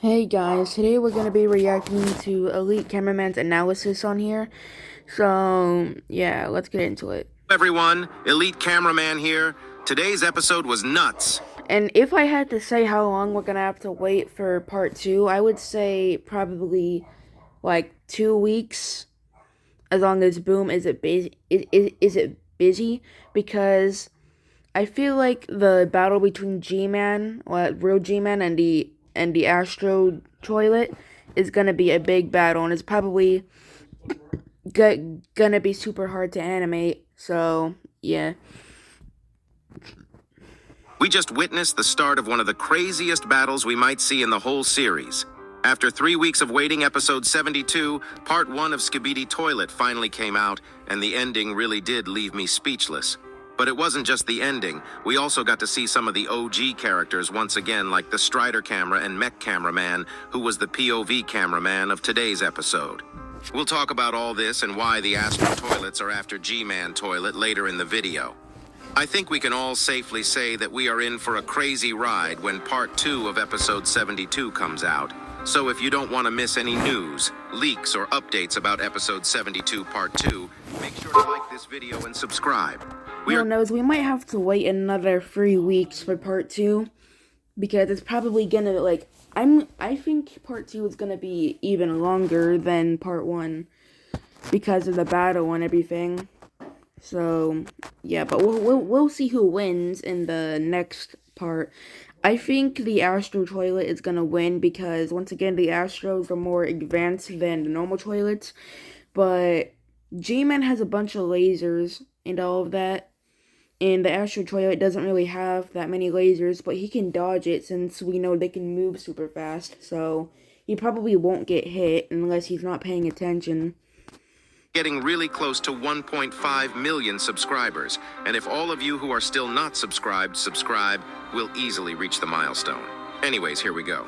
Hey guys, today we're going to be reacting to Elite Cameraman's analysis on here. So, yeah, let's get into it. Everyone, Elite Cameraman here. Today's episode was nuts. And if I had to say how long we're going to have to wait for part 2, I would say probably like 2 weeks, as long as Boom is it busy, because I feel like the battle between G-Man, real G-Man, and the Astro Toilet is gonna be a big battle, and it's probably gonna be super hard to animate. So yeah. We just witnessed the start of one of the craziest battles we might see in the whole series. After 3 weeks of waiting, episode 72, part 1 of Skibidi Toilet finally came out, and the ending really did leave me speechless. But it wasn't just the ending. We also got to see some of the OG characters once again, like the Strider camera and Mech cameraman, who was the POV cameraman of today's episode. We'll talk about all this and why the Astro Toilets are after G-Man Toilet later in the video. I think we can all safely say that we are in for a crazy ride when part 2 of episode 72 comes out. So if you don't want to miss any news, leaks, or updates about episode 72 part 2, make sure to like this video and subscribe. Who knows, we might have to wait another 3 weeks for part 2, because it's probably gonna, I think part 2 is gonna be even longer than part 1, because of the battle and everything. So, yeah, but we'll see who wins in the next part. I think the Astro Toilet is gonna win, because, once again, the Astros are more advanced than the normal toilets, but G-Man has a bunch of lasers and all of that, and the Astro Toilet doesn't really have that many lasers, but he can dodge it since we know they can move super fast, so he probably won't get hit unless he's not paying attention. Getting really close to 1.5 million subscribers, and if all of you who are still not subscribed subscribe, we'll easily reach the milestone. Anyways, here we go.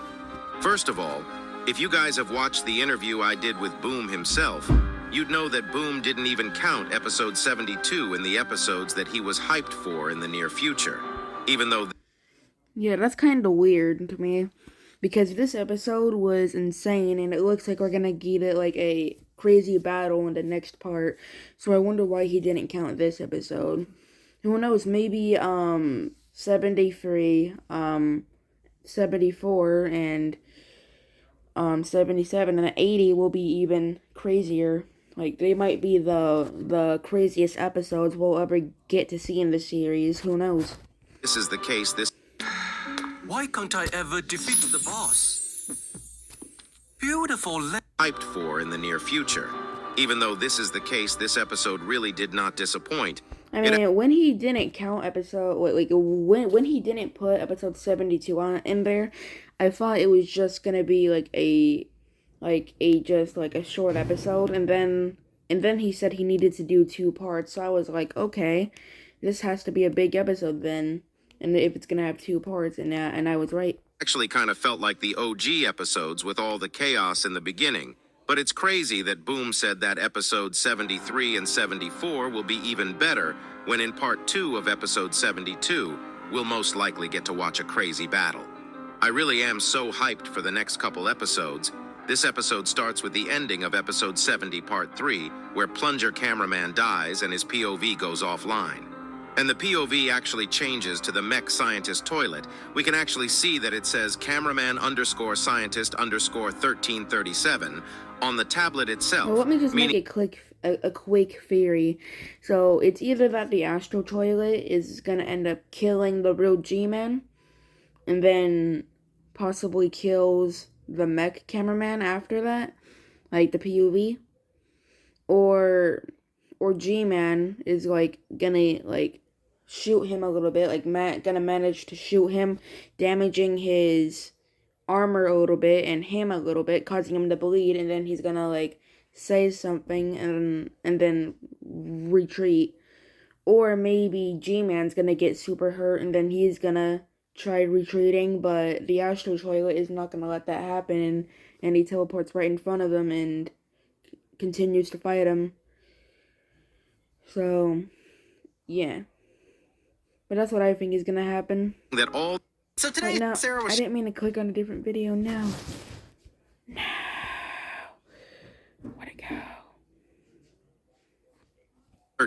First of all, if you guys have watched the interview I did with Boom himself, you'd know that Boom didn't even count episode 72 in the episodes that he was hyped for in the near future, even though... Yeah, that's kind of weird to me, because this episode was insane, and it looks like we're gonna get it like a crazy battle in the next part, so I wonder why he didn't count this episode. Who knows, maybe 73, 74, and 77 and 80 will be even crazier. Like, they might be the craziest episodes we'll ever get to see in the series. Who knows? This is the case, Why can't I ever defeat the boss? Beautiful hyped for in the near future. Even though this is the case, this episode really did not disappoint. I mean, when he didn't count episode, when he didn't put episode 72 in there, I thought it was just gonna be like a short episode, and then he said he needed to do 2 parts, so I was like, okay, this has to be a big episode then, and if it's gonna have 2 parts, and I was right. Actually kind of felt like the OG episodes with all the chaos in the beginning. But it's crazy that Boom said that episode 73 and 74 will be even better, when in part 2 of episode 72, we'll most likely get to watch a crazy battle. I really am so hyped for the next couple episodes. This episode starts with the ending of episode 70 part 3, where Plunger Cameraman dies and his POV goes offline. And the POV actually changes to the Mech Scientist Toilet. We can actually see that it says cameraman _ scientist _ 1337 on the tablet itself. Well, let me just make a quick theory. So it's either that the Astro Toilet is gonna end up killing the real G-Man, and then possibly kills the Mech cameraman after that, like the POV, or G-Man is gonna shoot him a little bit, gonna manage to shoot him, damaging his armor a little bit and him a little bit, causing him to bleed, and then he's gonna say something and then retreat. Or maybe G-Man's gonna get super hurt and then he's gonna try retreating, but the Astro Toilet is not gonna let that happen, and he teleports right in front of him and continues to fight him. So yeah. But that's what I think is gonna happen. That all... So today, Now, Sarah was... I didn't mean to click on a different video now.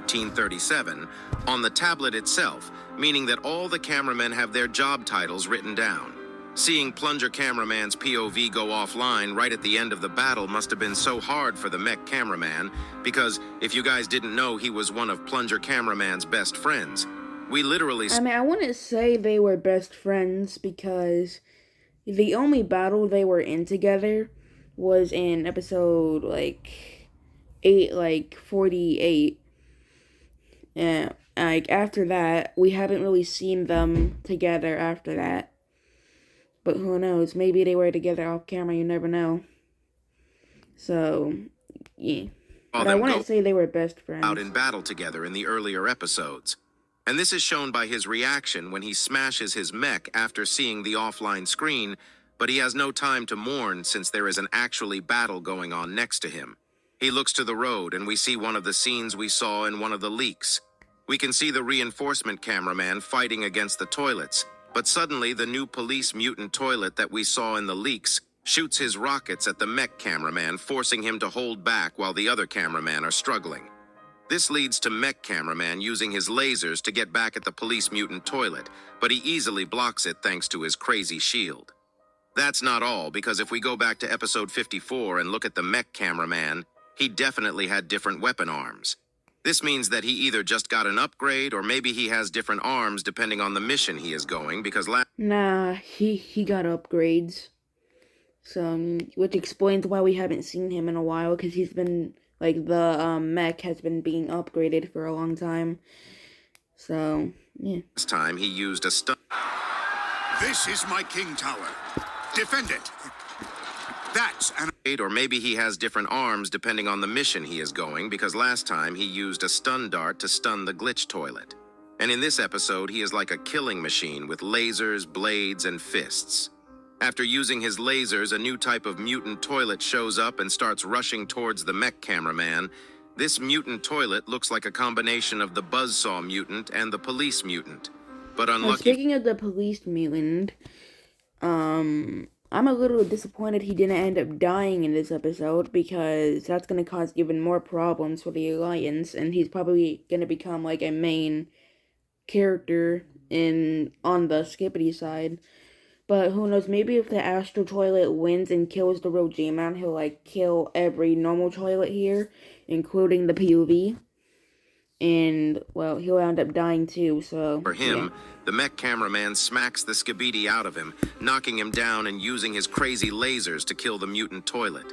1337 on the tablet itself, meaning that all the cameramen have their job titles written down. Seeing Plunger Cameraman's POV go offline right at the end of the battle must have been so hard for the mech cameraman, because if you guys didn't know, he was one of Plunger Cameraman's best friends. We literally... I wouldn't say they were best friends, because the only battle they were in together was in episode, 48. And, after that, we haven't really seen them together after that. But who knows? Maybe they were together off camera, you never know. So, yeah. But I wouldn't say they were best friends. Out in battle together in the earlier episodes. And this is shown by his reaction when he smashes his mech after seeing the offline screen, but he has no time to mourn since there is an actually battle going on next to him. He looks to the road and we see one of the scenes we saw in one of the leaks. We can see the reinforcement cameraman fighting against the toilets, but suddenly the new police mutant toilet that we saw in the leaks shoots his rockets at the mech cameraman, forcing him to hold back while the other cameramen are struggling. This leads to mech cameraman using his lasers to get back at the police mutant toilet, but he easily blocks it thanks to his crazy shield. That's not all, because if we go back to episode 54 and look at the mech cameraman, he definitely had different weapon arms. This means that he either just got an upgrade or maybe he has different arms depending on the mission he is going, because Nah, he got upgrades. So, which explains why we haven't seen him in a while, because he's been, the mech has been being upgraded for a long time. So, yeah. This time he used a stun. This is my King Tower. Defend it. That's an... Or maybe he has different arms depending on the mission he is going, because last time he used a stun dart to stun the glitch toilet. And in this episode, he is like a killing machine with lasers, blades, and fists. After using his lasers, a new type of mutant toilet shows up and starts rushing towards the mech cameraman. This mutant toilet looks like a combination of the buzzsaw mutant and the police mutant. But unlucky... Speaking of the police mutant, I'm a little disappointed he didn't end up dying in this episode, because that's going to cause even more problems for the Alliance, and he's probably going to become a main character on the Skibidi side. But who knows, maybe if the Astro Toilet wins and kills the real G-Man, he'll kill every normal toilet here, including the POV. And, well, he'll end up dying too, so... For him, yeah. The mech cameraman smacks the Skibidi out of him, knocking him down and using his crazy lasers to kill the mutant toilet.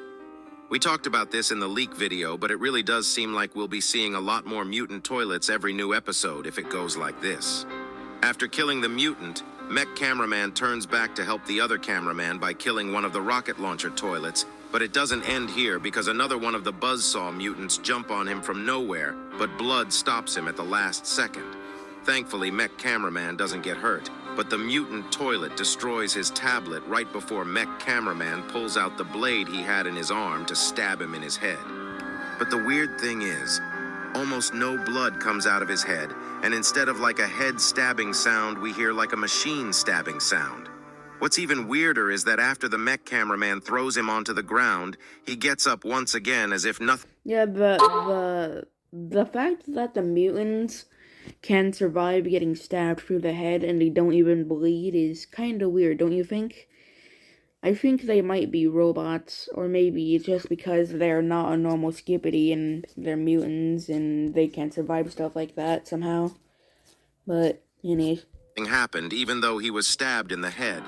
We talked about this in the leak video, but it really does seem like we'll be seeing a lot more mutant toilets every new episode if it goes like this. After killing the mutant, mech cameraman turns back to help the other cameraman by killing one of the rocket launcher toilets, but it doesn't end here because another one of the buzzsaw mutants jump on him from nowhere, but Blood stops him at the last second. Thankfully, mech cameraman doesn't get hurt, but the mutant toilet destroys his tablet right before mech cameraman pulls out the blade he had in his arm to stab him in his head. But the weird thing is, almost no blood comes out of his head, and instead of like a head stabbing sound, we hear like a machine stabbing sound. What's even weirder is that after the mech cameraman throws him onto the ground, he gets up once again as if nothing... Yeah, the fact that the mutants can survive getting stabbed through the head and they don't even bleed is kind of weird, don't you think? I think they might be robots, or maybe it's just because they're not a normal Skibidi and they're mutants and they can survive stuff like that somehow. But, anyways. Happened even though he was stabbed in the head.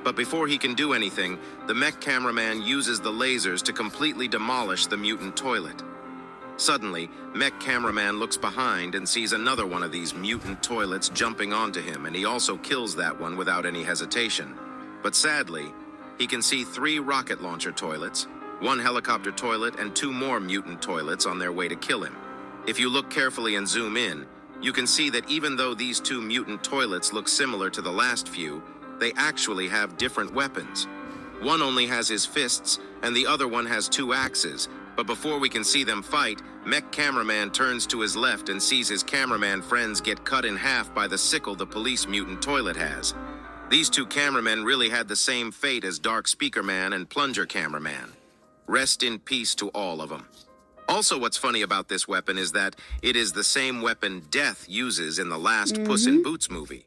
But before he can do anything, the mech cameraman uses the lasers to completely demolish the mutant toilet. Suddenly, mech cameraman looks behind and sees another one of these mutant toilets jumping onto him, and he also kills that one without any hesitation. But sadly, he can see 3 rocket launcher toilets, 1 helicopter toilet, and 2 more mutant toilets on their way to kill him. If you look carefully and zoom in, you can see that even though these 2 mutant toilets look similar to the last few, they actually have different weapons. One only has his fists, and the other one has 2 axes. But before we can see them fight, mech cameraman turns to his left and sees his cameraman friends get cut in half by the sickle the police mutant toilet has. These 2 cameramen really had the same fate as Dark Speaker Man and Plunger Cameraman. Rest in peace to all of them. Also, what's funny about this weapon is that it is the same weapon Death uses in the last Puss in Boots movie.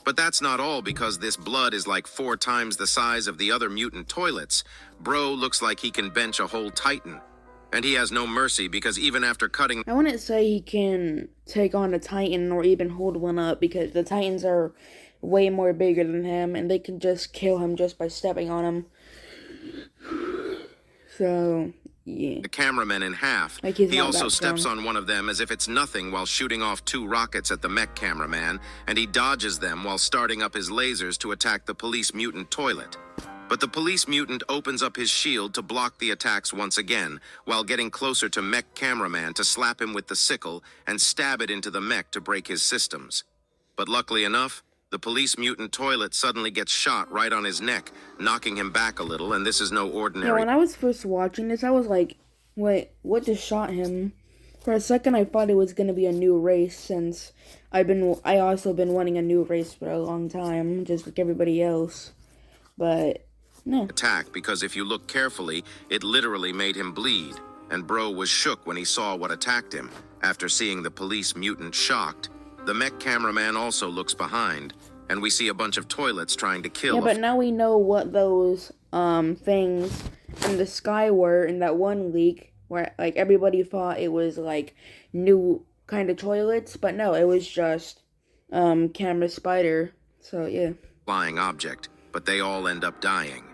But that's not all, because this blood is like 4 times the size of the other mutant toilets. Bro looks like he can bench a whole Titan. And he has no mercy, because even after cutting... I wouldn't say he can take on a Titan or even hold one up, because the Titans are way more bigger than him, and they can just kill him just by stepping on him. So, yeah. The cameraman in half. Like he's he not also that steps strong. on one of them as if it's nothing while shooting off 2 rockets at the mech cameraman, and he dodges them while starting up his lasers to attack the police mutant toilet. But the police mutant opens up his shield to block the attacks once again, while getting closer to mech cameraman to slap him with the sickle and stab it into the mech to break his systems. But luckily enough, the police mutant toilet suddenly gets shot right on his neck, knocking him back a little, and this is no Yeah, ordinary... when I was first watching this, I was like, wait, what just shot him? For a second, I thought it was gonna be a new race, since I also been wanting a new race for a long time, just like everybody else. But, no. attack, because if you look carefully, it literally made him bleed, and Bro was shook when he saw what attacked him. After seeing the police mutant shocked, the mech cameraman also looks behind, and we see a bunch of toilets trying to kill... Yeah, but now we know what those, things in the sky were in that one leak, where, like, everybody thought it was, like, new kind of toilets, but no, it was just, camera spider, so, yeah. flying object, but they all end up dying.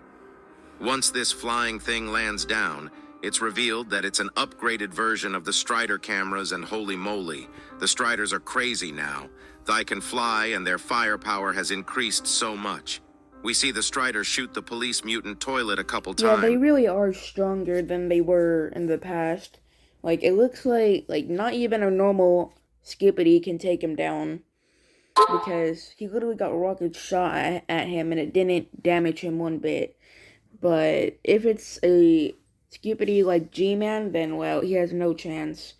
Once this flying thing lands down, it's revealed that it's an upgraded version of the Strider cameras, and holy moly, the Striders are crazy now. They can fly, and their firepower has increased so much. We see the Striders shoot the police mutant toilet a couple Yeah, times. they really are stronger than they were in the past. Like, it looks like not even a normal Skippity can take him down. Because he literally got rockets shot at him, and it didn't damage him one bit. But if it's a Skippity like G-Man, then, well, he has no chance.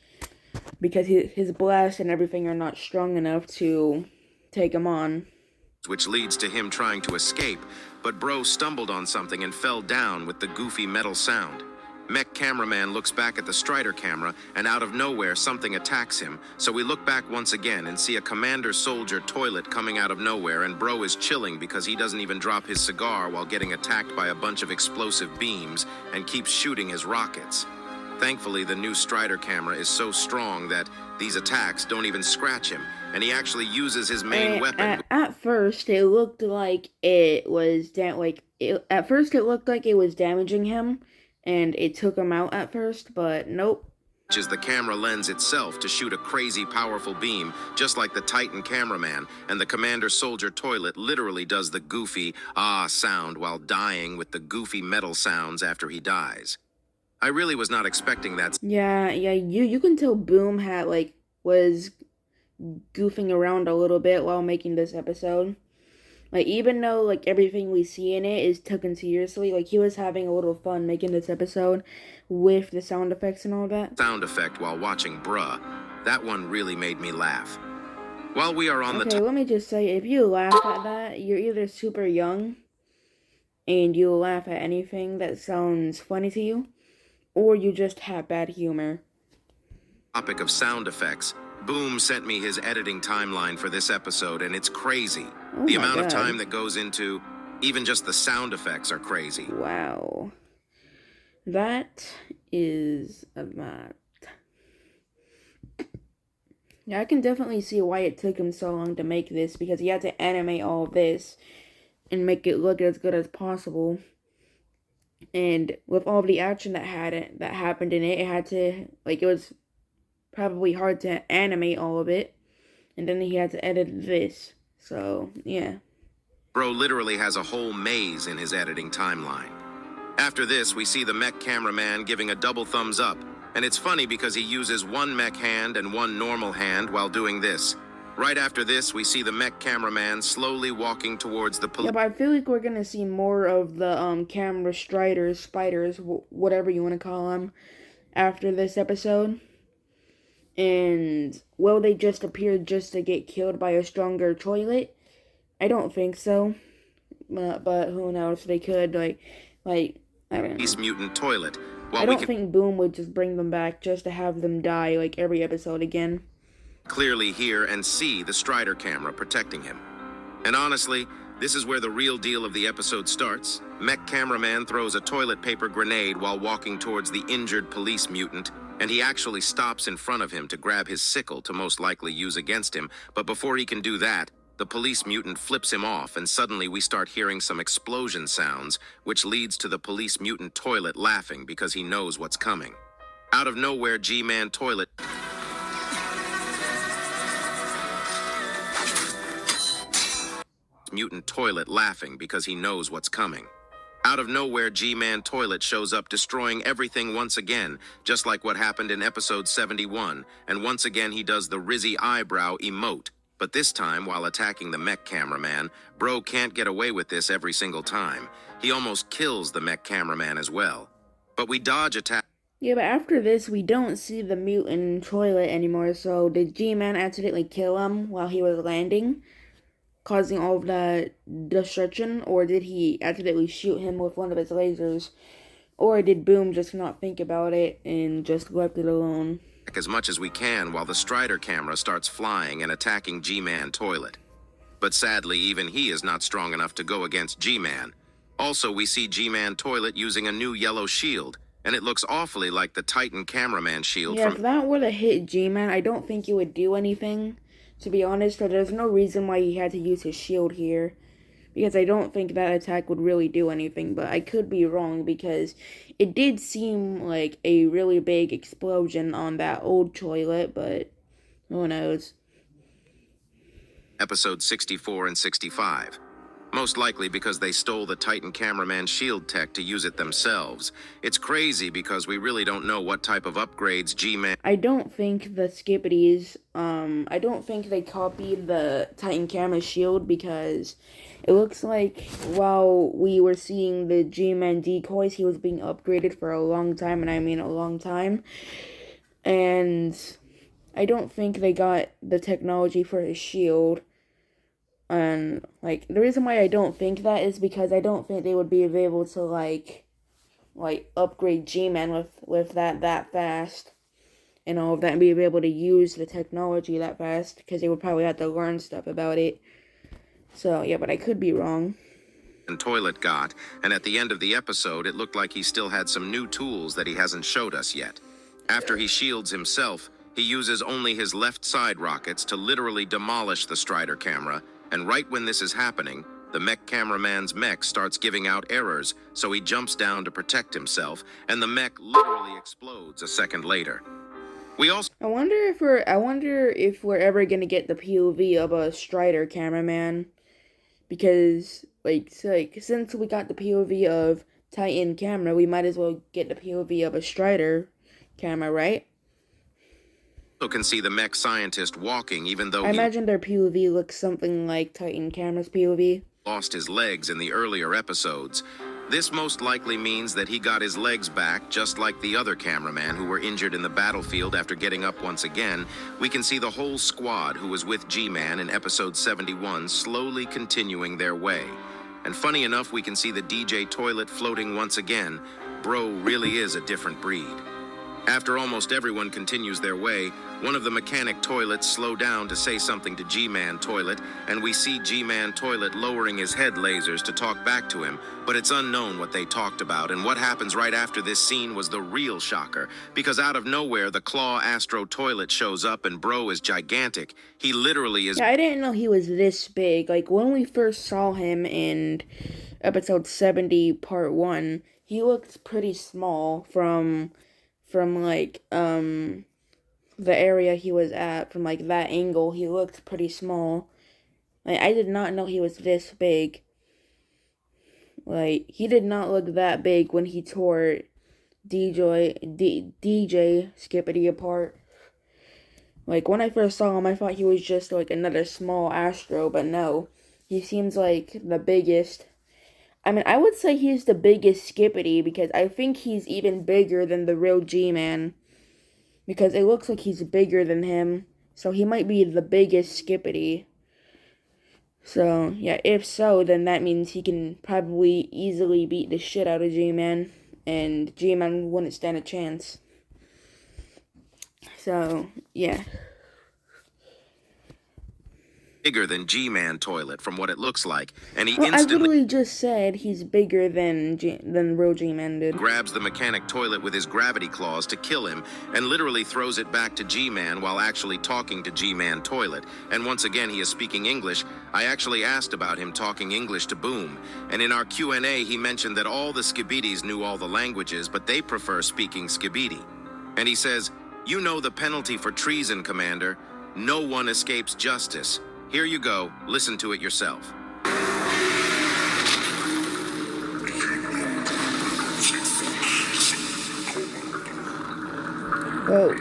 Because his blast and everything are not strong enough to take him on. Which leads to him trying to escape, but Bro stumbled on something and fell down with the goofy metal sound. Mech cameraman looks back at the Strider camera, and out of nowhere something attacks him, so we look back once again and see a Commander Soldier toilet coming out of nowhere, and Bro is chilling because he doesn't even drop his cigar while getting attacked by a bunch of explosive beams and keeps shooting his rockets. Thankfully, the new Strider camera is so strong that these attacks don't even scratch him, and he actually uses his main weapon. At first, it looked like it was at first it looked like it was damaging him, and it took him out at first, but nope. Which is the camera lens itself to shoot a crazy powerful beam, just like the Titan cameraman, and the Commander Soldier toilet literally does the goofy ah sound while dying with the goofy metal sounds after he dies. I really was not expecting that. Yeah, you can tell Boom was goofing around a little bit while making this episode. Like, even though, like, everything we see in it is taken seriously, like, he was having a little fun making this episode with the sound effects and all that. Sound effect while watching Bruh. That one really made me laugh. While we are on Okay, let me just say, if you laugh at that, you're either super young, and you laugh at anything that sounds funny to you, or you just have bad humor. Topic of sound effects. Boom sent me his editing timeline for this episode, and it's crazy. Oh The my amount of God. time that goes into even just the sound effects are crazy. Wow. That is a lot. Yeah, I can definitely see why it took him so long to make this, because he had to animate all this and make it look as good as possible. And with all the action that happened in it, it had to, like, it was probably hard to animate all of it. And then he had to edit this. So, yeah. Bro literally has a whole maze in his editing timeline. After this, we see the mech cameraman giving a double thumbs up. And it's funny because he uses one mech hand and one normal hand while doing this. Right after this, we see the mech cameraman slowly walking towards the police. Yeah, but I feel like we're gonna see more of the camera striders, spiders, whatever you want to call them, after this episode. And will they just appear just to get killed by a stronger toilet? I don't think so. But who knows? They could, like I don't know. Police mutant toilet, I don't think Boom would just bring them back just to have them die like every episode again. Clearly hear and see the Strider camera protecting him. And honestly, this is where the real deal of the episode starts. Mech cameraman throws a toilet paper grenade while walking towards the injured police mutant, and he actually stops in front of him to grab his sickle to most likely use against him. But before he can do that, the police mutant flips him off, and suddenly we start hearing some explosion sounds, which leads to the police mutant Toilet laughing because he knows what's coming. Out of nowhere, G-Man Toilet mutant Toilet laughing because he knows what's coming. Out of nowhere, G-Man Toilet shows up, destroying everything once again, just like what happened in episode 71, and once again he does the Rizzy eyebrow emote. But this time, while attacking the mech cameraman, Bro can't get away with this every single time. He almost kills the mech cameraman as well. But we dodge attack. Yeah, but after this, we don't see the mutant Toilet anymore, so did G-Man accidentally kill him while he was landing, causing all of that destruction, or did he accidentally shoot him with one of his lasers, or did Boom just not think about it and just left it alone? As much as we can while the Strider camera starts flying and attacking G-Man Toilet. But sadly, even he is not strong enough to go against G-Man. Also, we see G-Man Toilet using a new yellow shield, and it looks awfully like the Titan cameraman shield Yeah, if that were to hit G-Man, I don't think it would do anything, to be honest, but there's no reason why he had to use his shield here, because I don't think that attack would really do anything, but I could be wrong, because it did seem like a really big explosion on that old toilet, but who knows. Episode 64 and 65. Most likely because they stole the Titan cameraman shield tech to use it themselves. It's crazy because we really don't know what type of upgrades G-Man... I don't think the Skippities, I don't think they copied the Titan camera shield, because it looks like while we were seeing the G-Man decoys, he was being upgraded for a long time, and I mean a long time. And I don't think they got the technology for his shield. And, like, the reason why I don't think that is because I don't think they would be able to, like upgrade G-Man with that fast. And all of that, and be able to use the technology that fast, because they would probably have to learn stuff about it. So, yeah, but I could be wrong. And Toilet got, and at the end of the episode, it looked like he still had some new tools that he hasn't showed us yet. After he shields himself, he uses only his left side rockets to literally demolish the Strider camera, and right when this is happening, the mech cameraman's mech starts giving out errors, so he jumps down to protect himself, and the mech literally explodes a second later. We also... I wonder if we're ever gonna get the POV of a Strider cameraman, because since we got the POV of Titan camera, we might as well get the POV of a Strider camera, right? Can see the mech scientist walking, even though I imagine their POV looks something like Titan camera's POV. Lost his legs in the earlier episodes. This most likely means that he got his legs back, just like the other cameraman who were injured in the battlefield after getting up once again. We can see the whole squad who was with G-Man in episode 71 slowly continuing their way. And funny enough, we can see the DJ Toilet floating once again. Bro really is a different breed. After almost everyone continues their way, one of the mechanic toilets slow down to say something to G-Man Toilet, and we see G-Man Toilet lowering his head lasers to talk back to him, but it's unknown what they talked about, and what happens right after this scene was the real shocker, because out of nowhere, the Claw Astro Toilet shows up, and Bro is gigantic. He literally is... Yeah, I didn't know he was this big. Like, when we first saw him in episode 70, part 1, he looked pretty small from the area he was at, from like that angle. He looked pretty small. Like, I did not know he was this big. Like, he did not look that big when he tore DJ Skippity apart. Like, when I first saw him, I thought he was just like another small Astro, but no, he seems like the biggest. I mean, I would say he's the biggest Skippity, because I think he's even bigger than the real G-Man. Because it looks like he's bigger than him. So he might be the biggest Skippity. So, yeah, if so, then that means he can probably easily beat the shit out of G-Man. and G-Man wouldn't stand a chance. So, yeah. Bigger than G-Man Toilet from what it looks like, and he Well, I instantly literally just said he's bigger than real G-Man did. grabs the mechanic toilet with his gravity claws to kill him, and literally throws it back to G-Man while actually talking to G-Man Toilet. And once again, he is speaking English. I actually asked about him talking English to Boom, and in our Q&A, he mentioned that all the Skibidis knew all the languages, but they prefer speaking Skibidi. And he says, "You know the penalty for treason, Commander. No one escapes justice. Here you go. Listen to it yourself."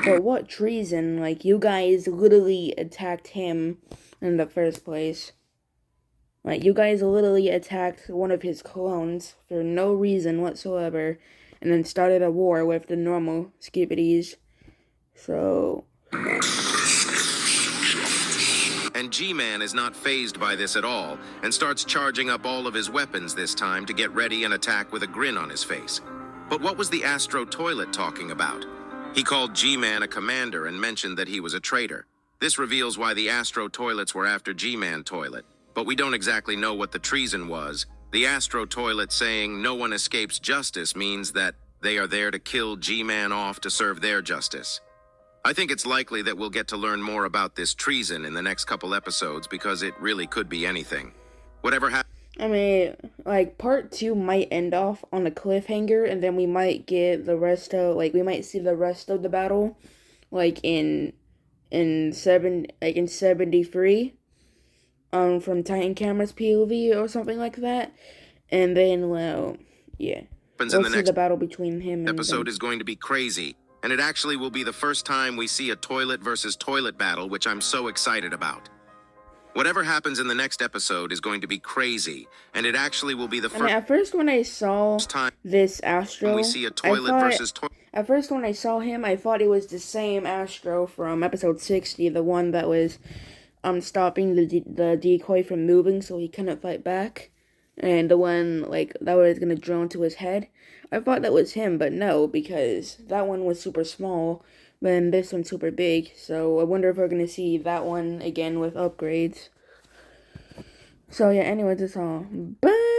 But what treason? Like, you guys literally attacked him in the first place. Like, you guys literally attacked one of his clones for no reason whatsoever, and then started a war with the normal Skibidis. So... And G-Man is not fazed by this at all, and starts charging up all of his weapons this time to get ready and attack with a grin on his face. But what was the Astro Toilet talking about? He called G-Man a commander and mentioned that he was a traitor. This reveals why the Astro Toilets were after G-Man Toilet, but we don't exactly know what the treason was. The Astro Toilet saying no one escapes justice means that they are there to kill G-Man off to serve their justice. I think it's likely that we'll get to learn more about this treason in the next couple episodes because it really could be anything. Whatever happens. I mean, like, part 2 might end off on a cliffhanger, and then we might get the rest of, like, we might see the rest of the battle, like, in 73, from Titan Camera's POV or something like that, and then, well, yeah, we'll see the battle between him and episode is going to be crazy, and it actually will be the first time we see a toilet versus toilet battle, which I'm so excited about. Whatever happens in the next episode is going to be crazy, and it actually will be the first. At first, when I saw this Astro, we see a toilet versus toilet. At first, when I saw him, I thought it was the same Astro from episode 60, the one that was stopping the decoy from moving so he couldn't fight back, and the one like that was gonna drill into his head. I thought that was him, but no, because that one was super small, then this one's super big. So I wonder if we're gonna see that one again with upgrades. So yeah, anyway, that's all. Bye.